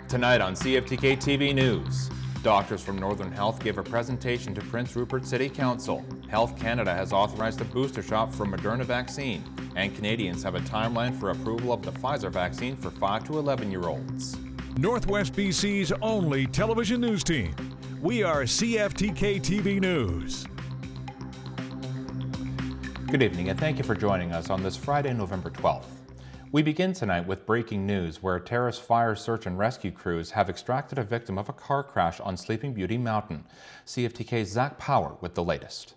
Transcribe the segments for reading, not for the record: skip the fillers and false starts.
Tonight on CFTK-TV News, doctors from Northern Health gave a presentation to Prince Rupert City Council. Health Canada has authorized a booster shot for Moderna vaccine, and Canadians have a timeline for approval of the Pfizer vaccine for 5 to 11-year-olds. Northwest BC's only television news team. We are CFTK-TV News. Good evening, and thank you for joining us on this Friday, November 12th. We begin tonight with breaking news where Terrace fire search and rescue crews have extracted a victim of a car crash on Sleeping Beauty Mountain. CFTK's Zach Power with the latest.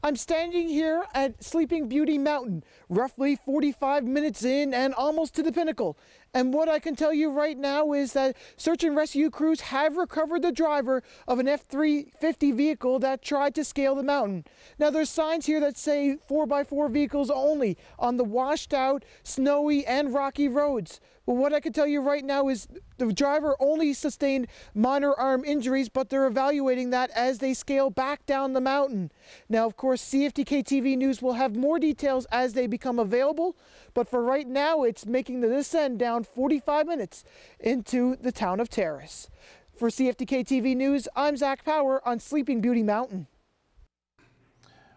I'm standing here at Sleeping Beauty Mountain, roughly 45 minutes in and almost to the pinnacle. And what I can tell you right now is that search and rescue crews have recovered the driver of an F-350 vehicle that tried to scale the mountain. Now there's signs here that say 4x4 vehicles only on the washed out, snowy and rocky roads. But what I can tell you right now is the driver only sustained minor arm injuries, but they're evaluating that as they scale back down the mountain. Now, of course, CFTK-TV News will have more details as they become available, but for right now, it's making the descent down 45 minutes into the town of Terrace. For CFTK-TV News, I'm Zach Power on Sleeping Beauty Mountain.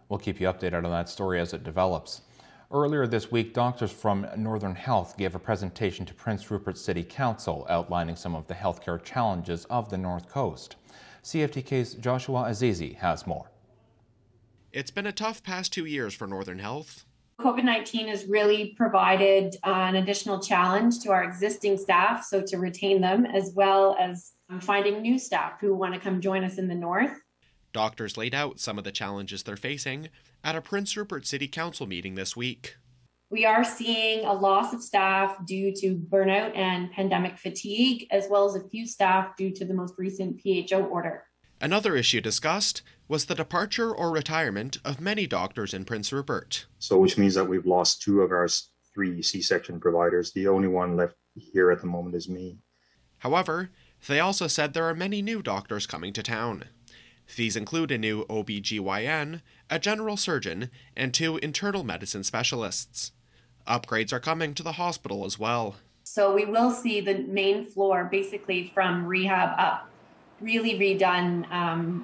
We'll keep you updated on that story as it develops. Earlier this week, doctors from Northern Health gave a presentation to Prince Rupert City Council outlining some of the healthcare challenges of the North Coast. CFTK's Joshua Azizi has more. It's been a tough past 2 years for Northern Health. COVID-19 has really provided an additional challenge to our existing staff, so to retain them, as well as finding new staff who want to come join us in the North. Doctors laid out some of the challenges they're facing at a Prince Rupert City Council meeting this week. We are seeing a loss of staff due to burnout and pandemic fatigue, as well as a few staff due to the most recent PHO order. Another issue discussed was the departure or retirement of many doctors in Prince Rupert. So which means that we've lost 2 of our 3 C-section providers. The only one left here at the moment is me. However, they also said there are many new doctors coming to town. These include a new OB/GYN, a general surgeon, and 2 internal medicine specialists. Upgrades are coming to the hospital as well. So we will see the main floor, basically from rehab up, really redone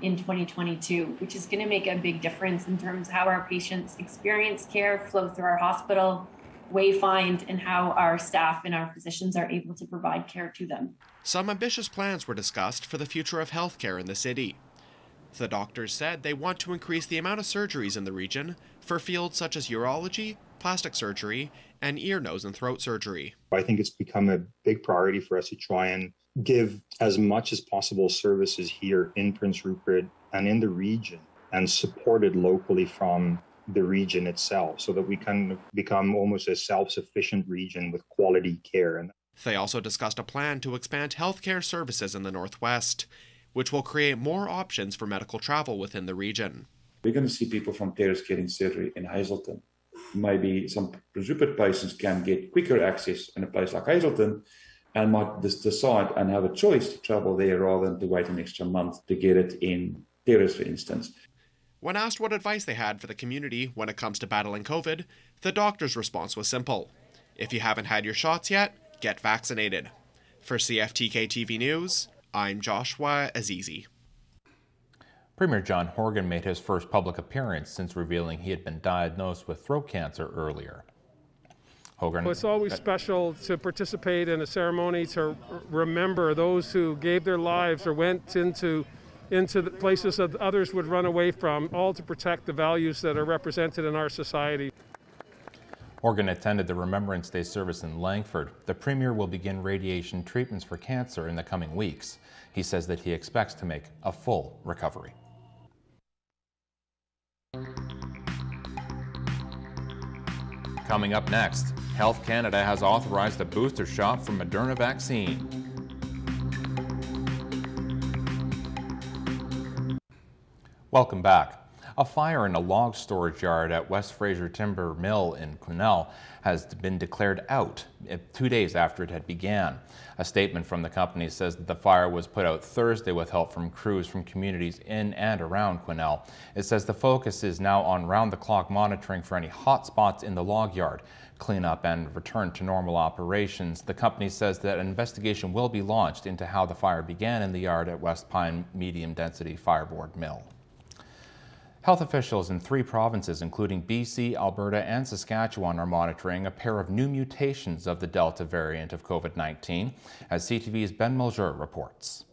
in 2022, which is going to make a big difference in terms of how our patients experience care, flow through our hospital, wayfind, and how our staff and our physicians are able to provide care to them. Some ambitious plans were discussed for the future of healthcare in the city. The doctors said they want to increase the amount of surgeries in the region for fields such as urology, plastic surgery, and ear, nose, and throat surgery. I think it's become a big priority for us to try and give as much as possible services here in Prince Rupert and in the region, and supported locally from the region itself, so that we can become almost a self-sufficient region with quality care. They also discussed a plan to expand healthcare services in the Northwest, which will create more options for medical travel within the region. We're going to see people from Terrace getting surgery in Hazelton. Maybe some Prince Rupert patients can get quicker access in a place like Hazelton and might decide and have a choice to travel there rather than to wait an extra month to get it in Terrace, for instance. When asked what advice they had for the community when it comes to battling COVID, the doctor's response was simple. If you haven't had your shots yet, get vaccinated. For CFTK-TV News, I'm Joshua Azizi. Premier John Horgan made his first public appearance since revealing he had been diagnosed with throat cancer earlier. Hogan. Well, it's always special to participate in a ceremony to remember those who gave their lives or went into the places that others would run away from, all to protect the values that are represented in our society. Horgan attended the Remembrance Day service in Langford. The Premier will begin radiation treatments for cancer in the coming weeks. He says that he expects to make a full recovery. Coming up next, Health Canada has authorized a booster shot for Moderna vaccine. Welcome back. A fire in a log storage yard at West Fraser Timber Mill in Quesnel has been declared out 2 days after it had began. A statement from the company says that the fire was put out Thursday with help from crews from communities in and around Quesnel. It says the focus is now on round-the-clock monitoring for any hot spots in the log yard, cleanup and return to normal operations. The company says that an investigation will be launched into how the fire began in the yard at West Pine Medium Density Fireboard Mill. Health officials in 3 provinces, including BC, Alberta, and Saskatchewan, are monitoring a pair of new mutations of the Delta variant of COVID-19, as CTV's Ben Mulger reports.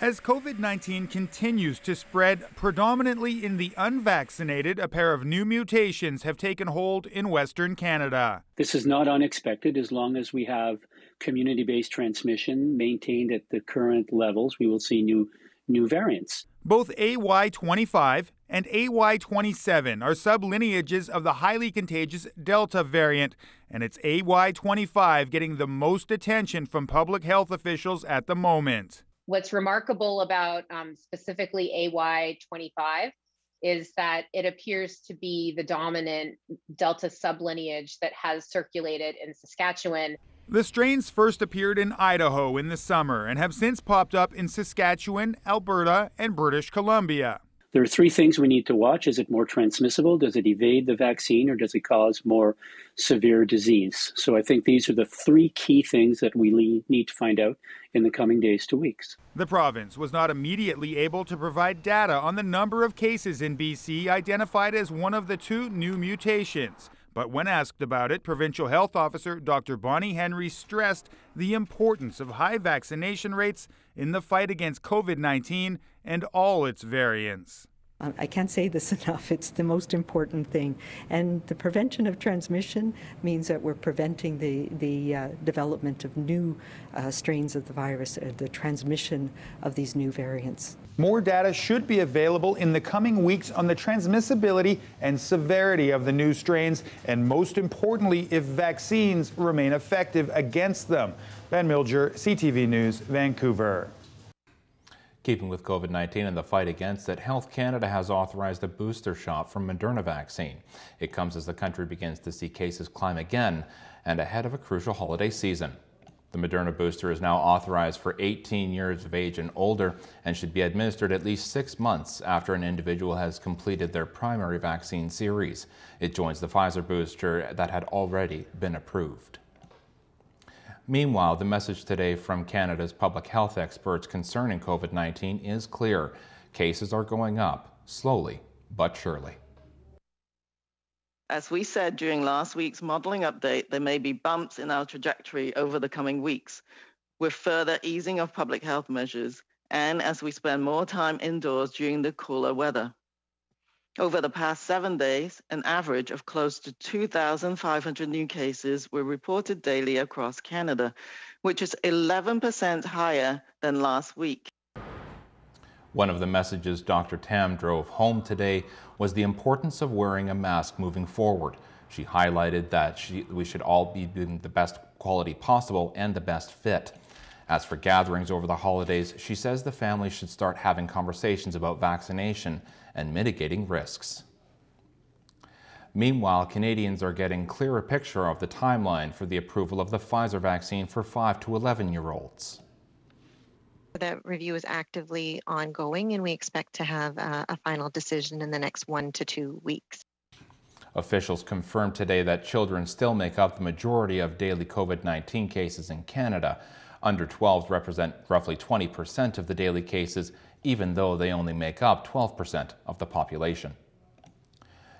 As COVID-19 continues to spread predominantly in the unvaccinated, a pair of new mutations have taken hold in Western Canada. This is not unexpected. As long as we have community-based transmission maintained at the current levels, we will see new variants. Both AY25 and AY27 are sublineages of the highly contagious Delta variant, and it's AY25 getting the most attention from public health officials at the moment. What's remarkable about specifically AY25 is that it appears to be the dominant Delta sublineage that has circulated in Saskatchewan. The strains first appeared in Idaho in the summer and have since popped up in Saskatchewan, Alberta, and British Columbia. There are 3 things we need to watch. Is it more transmissible? Does it evade the vaccine, or does it cause more severe disease? So I think these are the 3 key things that we need to find out in the coming days to weeks. The province was not immediately able to provide data on the number of cases in BC identified as one of the 2 new mutations. But when asked about it, Provincial Health Officer Dr. Bonnie Henry stressed the importance of high vaccination rates in the fight against COVID-19 and all its variants. I can't say this enough. It's the most important thing. And the prevention of transmission means that we're preventing the development of new strains of the virus, the transmission of these new variants. More data should be available in the coming weeks on the transmissibility and severity of the new strains, and most importantly, if vaccines remain effective against them. Ben Mulger, CTV News, Vancouver. Keeping with COVID-19 and the fight against it, Health Canada has authorized a booster shot from Moderna vaccine. It comes as the country begins to see cases climb again and ahead of a crucial holiday season. The Moderna booster is now authorized for 18 years of age and older and should be administered at least 6 months after an individual has completed their primary vaccine series. It joins the Pfizer booster that had already been approved. Meanwhile, the message today from Canada's public health experts concerning COVID-19 is clear. Cases are going up, slowly but surely. As we said during last week's modelling update, there may be bumps in our trajectory over the coming weeks, with further easing of public health measures and as we spend more time indoors during the cooler weather. Over the past 7 days, an average of close to 2,500 new cases were reported daily across Canada, which is 11% higher than last week. One of the messages Dr. Tam drove home today was the importance of wearing a mask moving forward. She highlighted that we should all be doing the best quality possible and the best fit. As for gatherings over the holidays, she says the family should start having conversations about vaccination and mitigating risks. Meanwhile, Canadians are getting clearer picture of the timeline for the approval of the Pfizer vaccine for 5 to 11-year-olds. The review is actively ongoing, and we expect to have a final decision in the next 1 to 2 weeks. Officials confirmed today that children still make up the majority of daily COVID-19 cases in Canada. Under 12s represent roughly 20% of the daily cases, even though they only make up 12% of the population.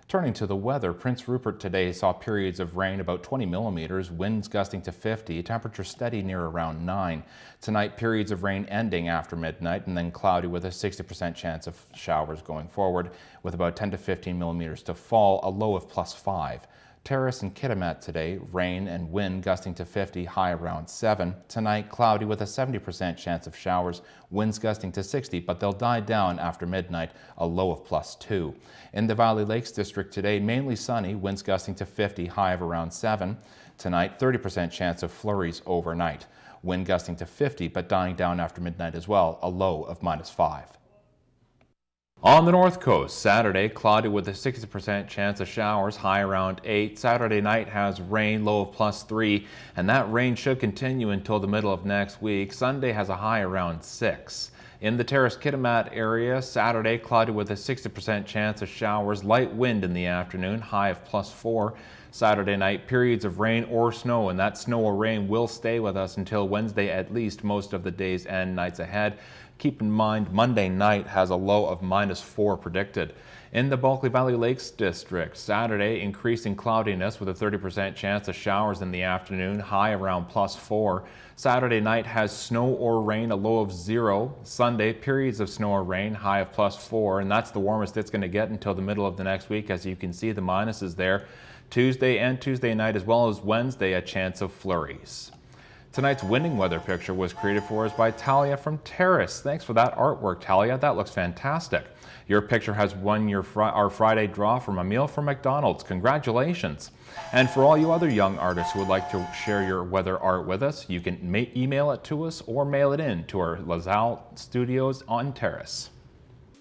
Turning to the weather, Prince Rupert today saw periods of rain about 20 millimeters, winds gusting to 50, temperature steady near around 9. Tonight, periods of rain ending after midnight and then cloudy with a 60% chance of showers going forward, with about 10 to 15 millimeters to fall, a low of +5. Terrace and Kitimat today, rain and wind gusting to 50, high around 7. Tonight, cloudy with a 70% chance of showers, winds gusting to 60, but they'll die down after midnight, a low of +2. In the Valley Lakes District today, mainly sunny, winds gusting to 50, high of around 7. Tonight, 30% chance of flurries overnight. Wind gusting to 50, but dying down after midnight as well, a low of -5. On the north coast, Saturday, cloudy with a 60% chance of showers, high around 8. Saturday night has rain, low of +3, and that rain should continue until the middle of next week. Sunday has a high around 6. In the Terrace-Kitimat area, Saturday, cloudy with a 60% chance of showers, light wind in the afternoon, high of +4. Saturday night, periods of rain or snow, and that snow or rain will stay with us until Wednesday at least, most of the days and nights ahead. Keep in mind, Monday night has a low of -4 predicted. In the Bulkley Valley Lakes District, Saturday, increasing cloudiness with a 30% chance of showers in the afternoon, high around +4. Saturday night has snow or rain, a low of 0. Sunday, periods of snow or rain, high of +4, and that's the warmest it's going to get until the middle of the next week. As you can see, the minuses there. Tuesday and Tuesday night, as well as Wednesday, a chance of flurries. Tonight's winning weather picture was created for us by Talia from Terrace. Thanks for that artwork, Talia. That looks fantastic. Your picture has won our Friday draw from a meal from McDonald's. Congratulations. And for all you other young artists who would like to share your weather art with us, you can email it to us or mail it in to our LaSalle Studios on Terrace.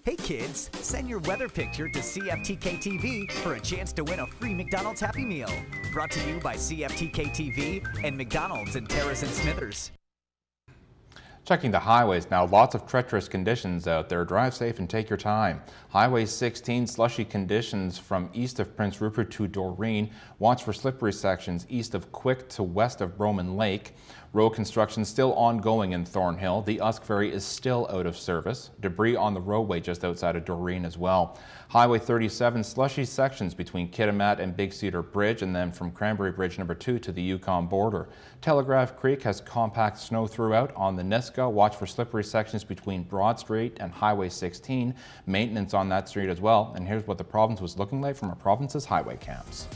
Hey kids, send your weather picture to CFTK-TV for a chance to win a free McDonald's Happy Meal. Brought to you by CFTK-TV and McDonald's in Terrace and Smithers. Checking the highways now, lots of treacherous conditions out there. Drive safe and take your time. Highway 16, slushy conditions from east of Prince Rupert to Doreen. Watch for slippery sections east of Quick to west of Broman Lake. Road construction still ongoing in Thornhill. The Usk Ferry is still out of service. Debris on the roadway just outside of Doreen as well. Highway 37, slushy sections between Kitimat and Big Cedar Bridge, and then from Cranberry Bridge number 2 to the Yukon border. Telegraph Creek has compact snow throughout on the Niska. Watch for slippery sections between Broad Street and Highway 16. Maintenance on that street as well. And here's what the province was looking like from our province's highway camps.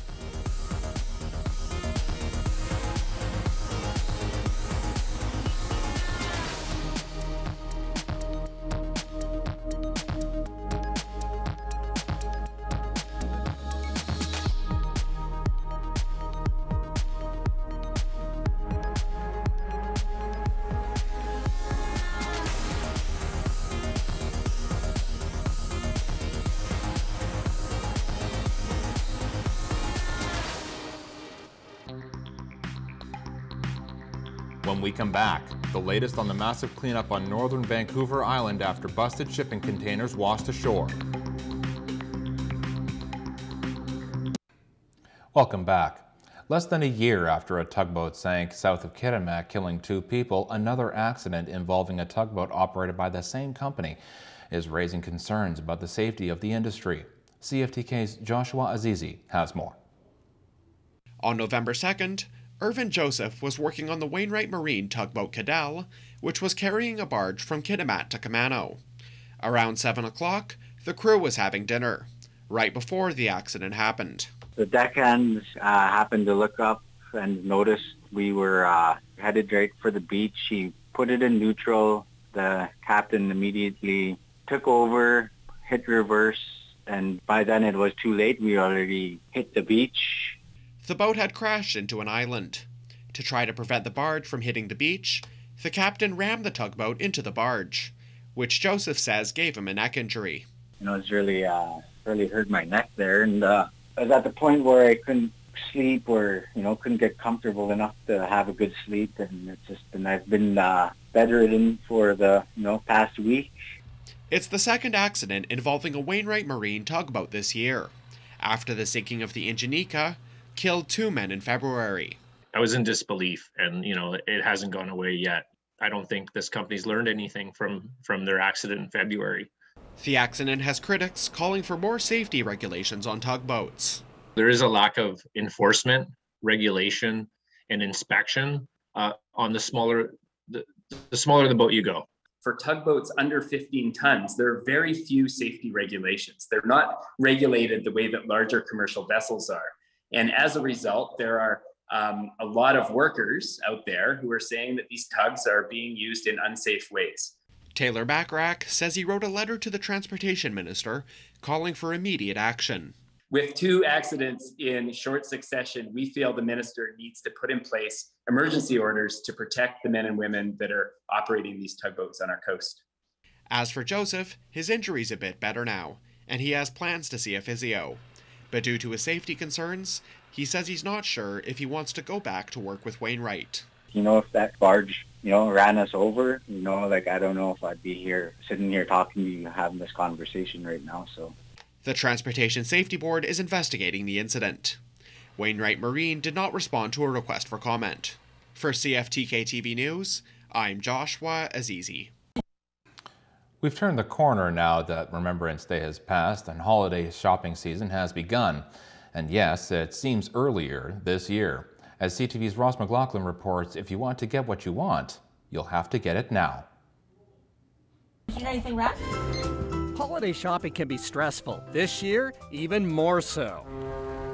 When we come back, the latest on the massive cleanup on northern Vancouver Island after busted shipping containers washed ashore. Welcome back. Less than a year after a tugboat sank south of Kitimat, killing 2 people, another accident involving a tugboat operated by the same company is raising concerns about the safety of the industry. CFTK's Joshua Azizi has more. On November 2nd, Irvin Joseph was working on the Wainwright Marine tugboat Cadell, which was carrying a barge from Kitimat to Camano. Around 7 o'clock, the crew was having dinner, right before the accident happened. The deckhands happened to look up and noticed we were headed right for the beach. He put it in neutral. The captain immediately took over, hit reverse, and by then it was too late. We already hit the beach. The boat had crashed into an island. To try to prevent the barge from hitting the beach, the captain rammed the tugboat into the barge, which Joseph says gave him a neck injury. You know, it's really hurt my neck there, and I was at the point where I couldn't sleep or, couldn't get comfortable enough to have a good sleep, and I've been bedridden for the, past week. It's the second accident involving a Wainwright Marine tugboat this year, after the sinking of the Ingenika killed 2 men in February. I was in disbelief, and it hasn't gone away yet. I don't think this company's learned anything from their accident in February. The accident has critics calling for more safety regulations on tugboats. There is a lack of enforcement, regulation, and inspection on the smaller the boat you go. For tugboats under 15 tons, there are very few safety regulations. They're not regulated the way that larger commercial vessels are. And as a result, there are a lot of workers out there who are saying that these tugs are being used in unsafe ways. Taylor Backrack says he wrote a letter to the Transportation Minister calling for immediate action. With 2 accidents in short succession, we feel the minister needs to put in place emergency orders to protect the men and women that are operating these tugboats on our coast. As for Joseph, his injury's a bit better now, and he has plans to see a physio. But due to his safety concerns, he says he's not sure if he wants to go back to work with Wainwright. If that barge, ran us over, I don't know if I'd be here, sitting here talking to you, having this conversation right now, so. The Transportation Safety Board is investigating the incident. Wainwright Marine did not respond to a request for comment. For CFTK-TV News, I'm Joshua Azizi. We've turned the corner now that Remembrance Day has passed and holiday shopping season has begun. And yes, it seems earlier this year. As CTV's Ross McLaughlin reports, if you want to get what you want, you'll have to get it now. Did you get anything wrapped? Holiday shopping can be stressful. This year, even more so.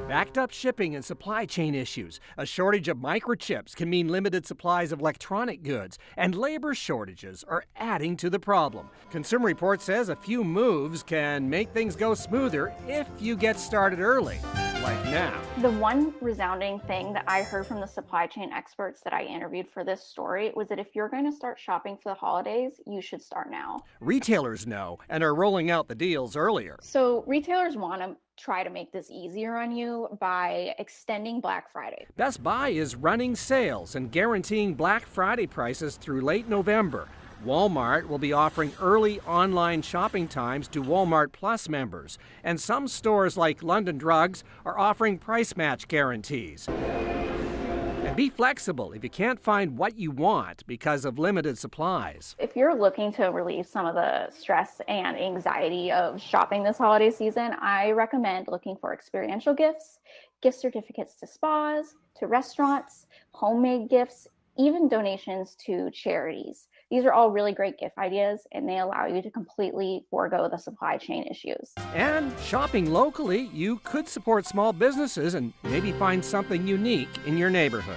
Backed up shipping and supply chain issues. A shortage of microchips can mean limited supplies of electronic goods, and labor shortages are adding to the problem. Consumer Report says a few moves can make things go smoother if you get started early, like now. The one resounding thing that I heard from the supply chain experts that I interviewed for this story was that if you're going to start shopping for the holidays, you should start now. Retailers know and are rolling out the deals earlier. So retailers want to try to make this easier on you by extending Black Friday. Best Buy is running sales and guaranteeing Black Friday prices through late November. Walmart will be offering early online shopping times to Walmart Plus members. And some stores like London Drugs are offering price match guarantees. And be flexible if you can't find what you want because of limited supplies. If you're looking to relieve some of the stress and anxiety of shopping this holiday season, I recommend looking for experiential gifts, gift certificates to spas, to restaurants, homemade gifts, even donations to charities. These are all really great gift ideas, and they allow you to completely forego the supply chain issues. And shopping locally, you could support small businesses and maybe find something unique in your neighborhood.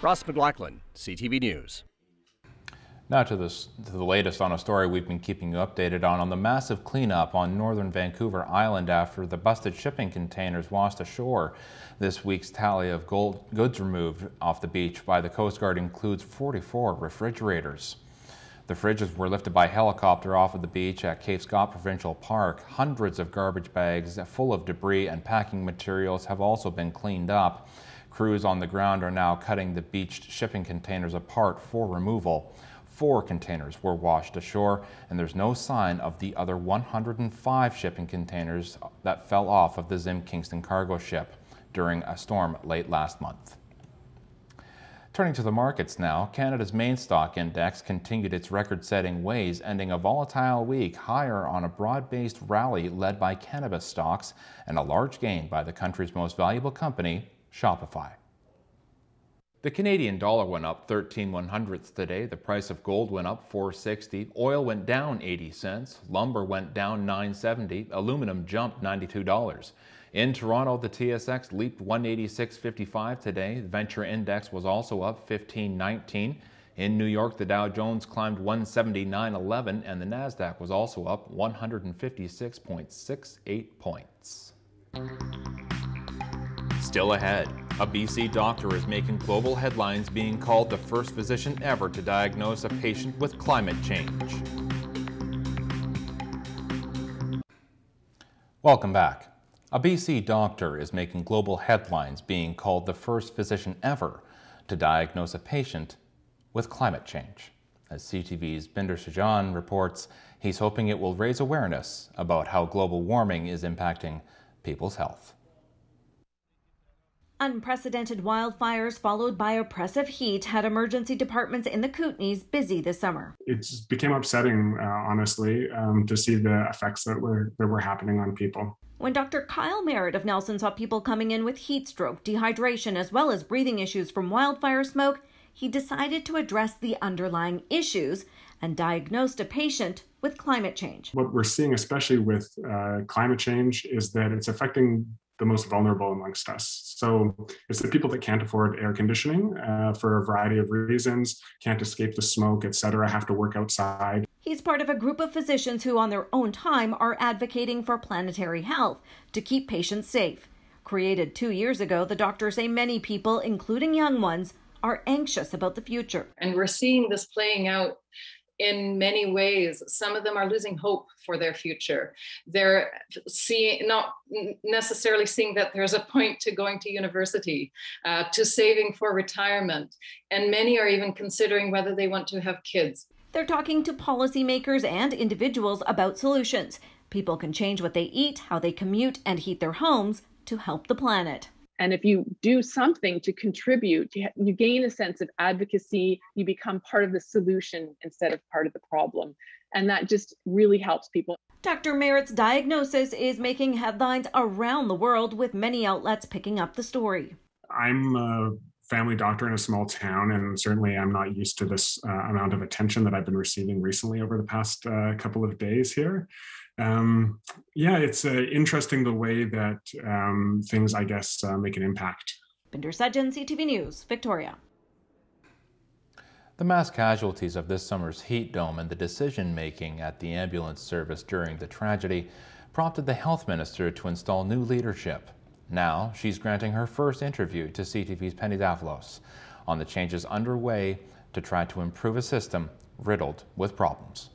Ross McLaughlin, CTV News. Now to the latest on a story we've been keeping you updated on the massive cleanup on northern Vancouver Island after the busted shipping containers washed ashore. This week's tally of goods removed off the beach by the Coast Guard includes 44 refrigerators. The fridges were lifted by helicopter off of the beach at Cape Scott Provincial Park. Hundreds of garbage bags full of debris and packing materials have also been cleaned up. Crews on the ground are now cutting the beached shipping containers apart for removal. 4 containers were washed ashore, and there's no sign of the other 105 shipping containers that fell off of the Zim Kingston cargo ship during a storm late last month. Turning to the markets now, Canada's main stock index continued its record-setting ways, ending a volatile week higher on a broad-based rally led by cannabis stocks and a large gain by the country's most valuable company, Shopify. The Canadian dollar went up 13/100ths today. The price of gold went up $4.60. Oil went down 80 cents. Lumber went down $9.70. Aluminum jumped $92. In Toronto, the TSX leaped 186.55 today. The Venture Index was also up 15.19. In New York, the Dow Jones climbed 179.11 and the Nasdaq was also up 156.68 points. Still ahead, a BC doctor is making global headlines being called the first physician ever to diagnose a patient with climate change. Welcome back. A BC doctor is making global headlines being called the first physician ever to diagnose a patient with climate change. As CTV's Binder Shajan reports, he's hoping it will raise awareness about how global warming is impacting people's health. Unprecedented wildfires followed by oppressive heat had emergency departments in the Kootenays busy this summer. It became upsetting, honestly, to see the effects that were happening on people. When Dr. Kyle Merritt of Nelson saw people coming in with heat stroke, dehydration, as well as breathing issues from wildfire smoke, he decided to address the underlying issues and diagnosed a patient with climate change. What we're seeing, especially with climate change, is that it's affecting the most vulnerable amongst us. So it's the people that can't afford air conditioning for a variety of reasons, can't escape the smoke, etc., have to work outside. He's part of a group of physicians who on their own time are advocating for planetary health to keep patients safe. Created 2 years ago, the doctors say many people, including young ones, are anxious about the future. And we're seeing this playing out in many ways. Some of them are losing hope for their future. They're not necessarily seeing that there's a point to going to university, to saving for retirement. And many are even considering whether they want to have kids. They're talking to policymakers and individuals about solutions. People can change what they eat, how they commute, and heat their homes to help the planet. And if you do something to contribute, you gain a sense of advocacy, you become part of the solution instead of part of the problem. And that just really helps people. Dr. Merritt's diagnosis is making headlines around the world, with many outlets picking up the story. I'm a family doctor in a small town, and certainly I'm not used to this amount of attention that I've been receiving recently over the past couple of days here. Yeah, it's interesting the way that things, I guess, make an impact. Binder Sajjan, CTV News, Victoria. The mass casualties of this summer's heat dome and the decision-making at the ambulance service during the tragedy prompted the health minister to install new leadership. Now, she's granting her first interview to CTV's Penny Davlos on the changes underway to try to improve a system riddled with problems.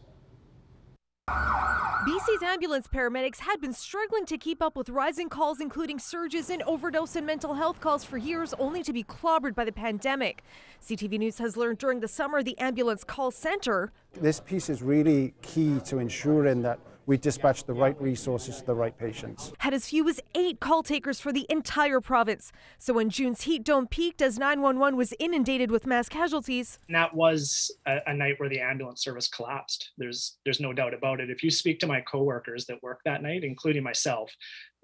BC's ambulance paramedics had been struggling to keep up with rising calls, including surges in overdose and mental health calls for years, only to be clobbered by the pandemic. CTV News has learned during the summer the ambulance call center. This piece is really key to ensuring that we dispatch the right resources to the right patients. Had as few as 8 call takers for the entire province. So when June's heat dome peaked as 911 was inundated with mass casualties. And that was a night where the ambulance service collapsed. There's no doubt about it. If you speak to my coworkers that worked that night, including myself,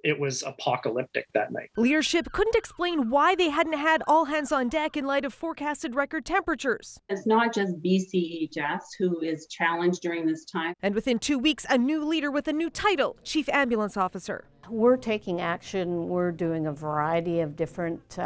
it was apocalyptic that night. Leadership couldn't explain why they hadn't had all hands on deck in light of forecasted record temperatures. It's not just BCEHS who is challenged during this time. And within 2 weeks, a new leader with a new title, Chief Ambulance Officer. We're taking action. We're doing a variety of different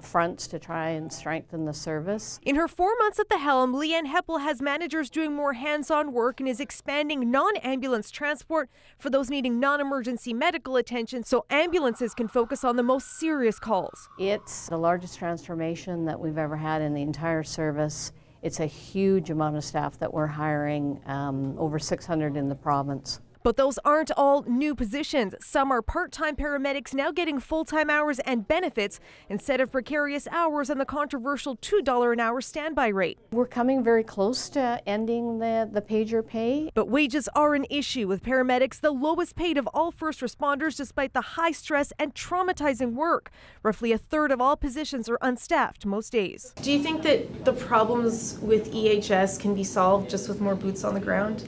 fronts to try and strengthen the service. In her 4 months at the helm, Leanne Heppel has managers doing more hands-on work and is expanding non-ambulance transport for those needing non-emergency medical attention so ambulances can focus on the most serious calls. It's the largest transformation that we've ever had in the entire service. It's a huge amount of staff that we're hiring, over 600 in the province. But those aren't all new positions. Some are part-time paramedics now getting full-time hours and benefits instead of precarious hours and the controversial $2 an hour standby rate. We're coming very close to ending the pager pay. But wages are an issue, with paramedics the lowest paid of all first responders despite the high stress and traumatizing work. Roughly a third of all positions are unstaffed most days. Do you think that the problems with EHS can be solved just with more boots on the ground?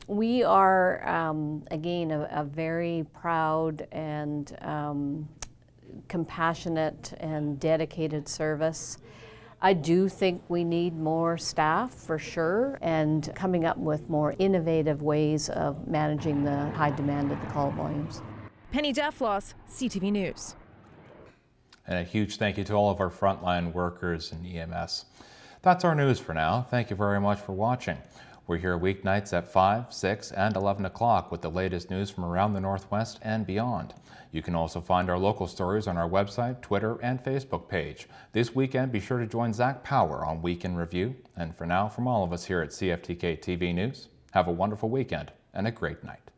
We are again, a very proud and compassionate and dedicated service. I do think we need more staff for sure, and coming up with more innovative ways of managing the high demand of the call volumes. Penny Davlos, CTV News. And a huge thank you to all of our frontline workers in EMS. That's our news for now. Thank you very much for watching. We're here weeknights at 5, 6, and 11 o'clock with the latest news from around the Northwest and beyond. You can also find our local stories on our website, Twitter, and Facebook page. This weekend, be sure to join Zach Power on Week in Review. And for now, from all of us here at CFTK-TV News, have a wonderful weekend and a great night.